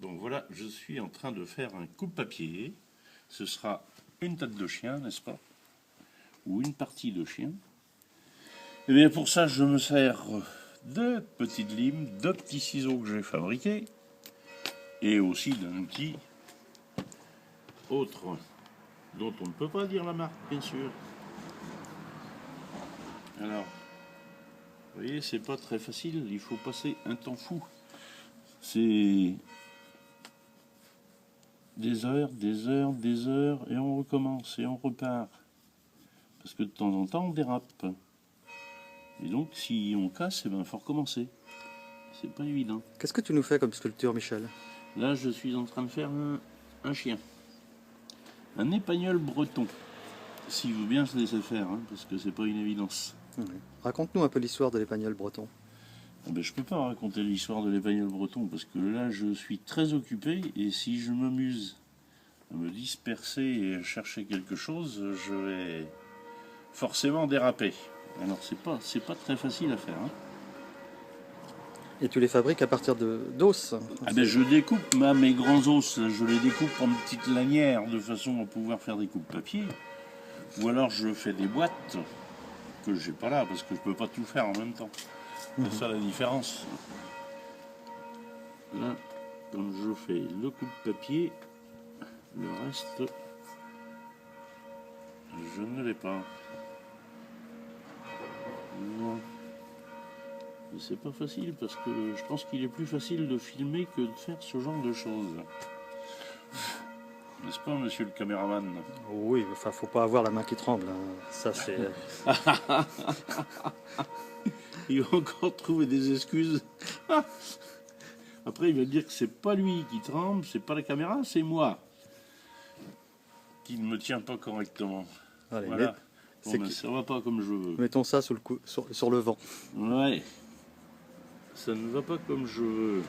Donc voilà, je suis en train de faire un coupe-papier. Ce sera une tête de chien, n'est-ce pas? Ou une partie de chien. Et bien pour ça, je me sers de petites limes, de petits ciseaux que j'ai fabriqués. Et aussi d'un outil autre, dont on ne peut pas dire la marque, bien sûr. Alors, vous voyez, c'est pas très facile, il faut passer un temps fou. C'est des heures, et on recommence, et on repart. Parce que de temps en temps, on dérape. Et donc, si on casse, il faut recommencer. C'est pas évident. Qu'est-ce que tu nous fais comme sculpture, Michel? Là, je suis en train de faire un chien. Un épagnol breton. S'il veut bien se laisser faire, hein, parce que c'est pas une évidence. Oui. Raconte-nous un peu l'histoire de l'épagnol breton. Ah ben, je peux pas raconter l'histoire de l'épagnol breton, parce que là, je suis très occupé, et si je m'amuse à me disperser et à chercher quelque chose, je vais forcément déraper. Alors, c'est pas très facile à faire. Hein. Et tu les fabriques à partir d'os? Ah ben, je découpe mes grands os, je les découpe en petites lanières de façon à pouvoir faire des coupes papier. Ou alors je fais des boîtes que j'ai pas là parce que je peux pas tout faire en même temps. C'est ça la différence. Là, comme je fais le coupe papier, le reste, je ne l'ai pas. Non. Mais c'est pas facile parce que je pense qu'il est plus facile de filmer que de faire ce genre de choses. N'est-ce pas, monsieur le caméraman? Oui, enfin, faut pas avoir la main qui tremble. Hein. Ça, c'est. Il va encore trouver des excuses. Après, il va dire que c'est pas lui qui tremble, c'est pas la caméra, c'est moi qui ne me tient pas correctement. Allez, Voilà. Bon, ben, ça va pas comme je veux. mettons ça sous sur le vent. Ouais. Ça ne va pas comme je veux.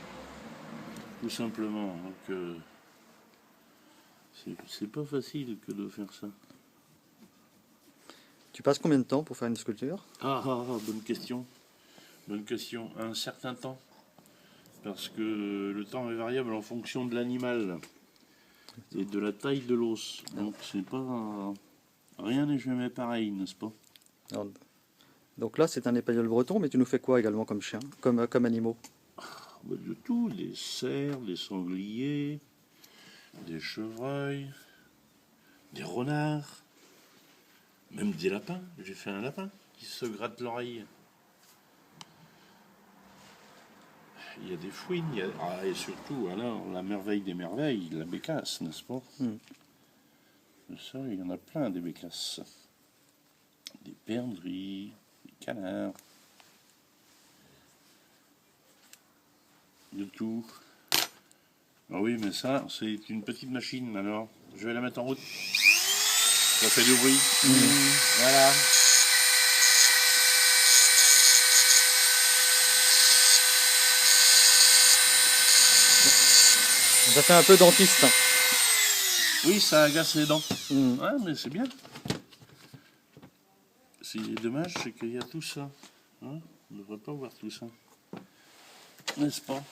Tout simplement. Donc, c'est pas facile que de faire ça. Tu passes combien de temps pour faire une sculpture? Bonne question. Bonne question. Un certain temps. Parce que le temps est variable en fonction de l'animal et de la taille de l'os. Donc c'est pas... Rien n'est jamais pareil, n'est-ce pas? Alors, donc là, c'est un épagnol breton, mais tu nous fais quoi également comme chien, comme animaux? De tout, des cerfs, des sangliers, des chevreuils, des renards, même des lapins. J'ai fait un lapin qui se gratte l'oreille. Il y a des fouines, et surtout, alors, la merveille des merveilles, la bécasse, n'est-ce pas? Ça, il y en a plein des bécasses. Des perdrix, des canards, de tout. Ah oui, mais ça, c'est une petite machine, alors. Je vais la mettre en route. Ça fait du bruit. Voilà. Ça fait un peu dentiste. Oui, ça agace les dents. Ouais, mais c'est bien. Ce qui est dommage, c'est qu'il y a tout ça. Hein, on ne devrait pas voir tout ça. N'est-ce pas?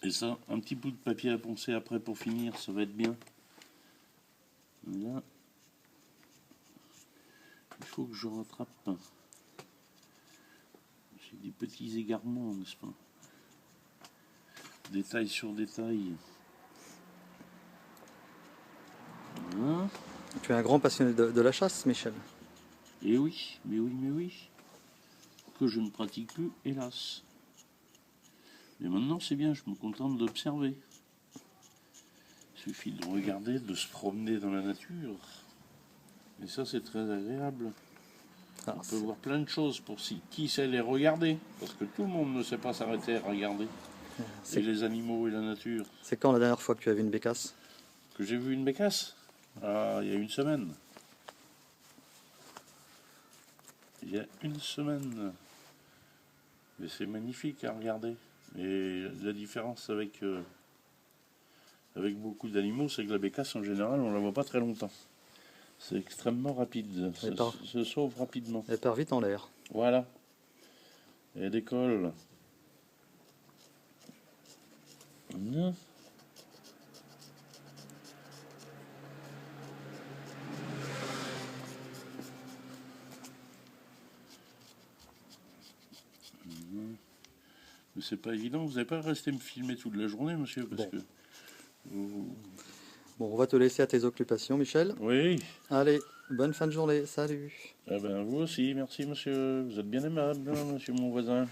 Et ça, un petit bout de papier à poncer après pour finir, ça va être bien. Là, il faut que je rattrape. J'ai des petits égarements, n'est-ce pas? Détail sur détail. Voilà. Tu es un grand passionné de la chasse, Michel. Et oui, mais oui, mais oui. Que je ne pratique plus, hélas. Mais maintenant, c'est bien, je me contente d'observer. Il suffit de regarder, de se promener dans la nature. Et ça, c'est très agréable. Ah, On peut voir plein de choses pour qui sait les regarder. Parce que tout le monde ne sait pas s'arrêter à regarder. Et les animaux et la nature. c'est quand la dernière fois que tu as vu une bécasse? Que j'ai vu une bécasse? Ah, il y a une semaine. Il y a une semaine. Mais c'est magnifique à regarder. Et la différence avec beaucoup d'animaux, c'est que la bécasse, en général, on ne la voit pas très longtemps. C'est extrêmement rapide. Ça se sauve rapidement. Elle part vite en l'air. Voilà. Et elle décolle. Non. Mais c'est pas évident, vous n'avez pas resté me filmer toute la journée, monsieur, parce que... Bon, on va te laisser à tes occupations, Michel. Oui. Allez, bonne fin de journée, salut. Eh ben, vous aussi, merci monsieur. Vous êtes bien aimable, monsieur mon voisin.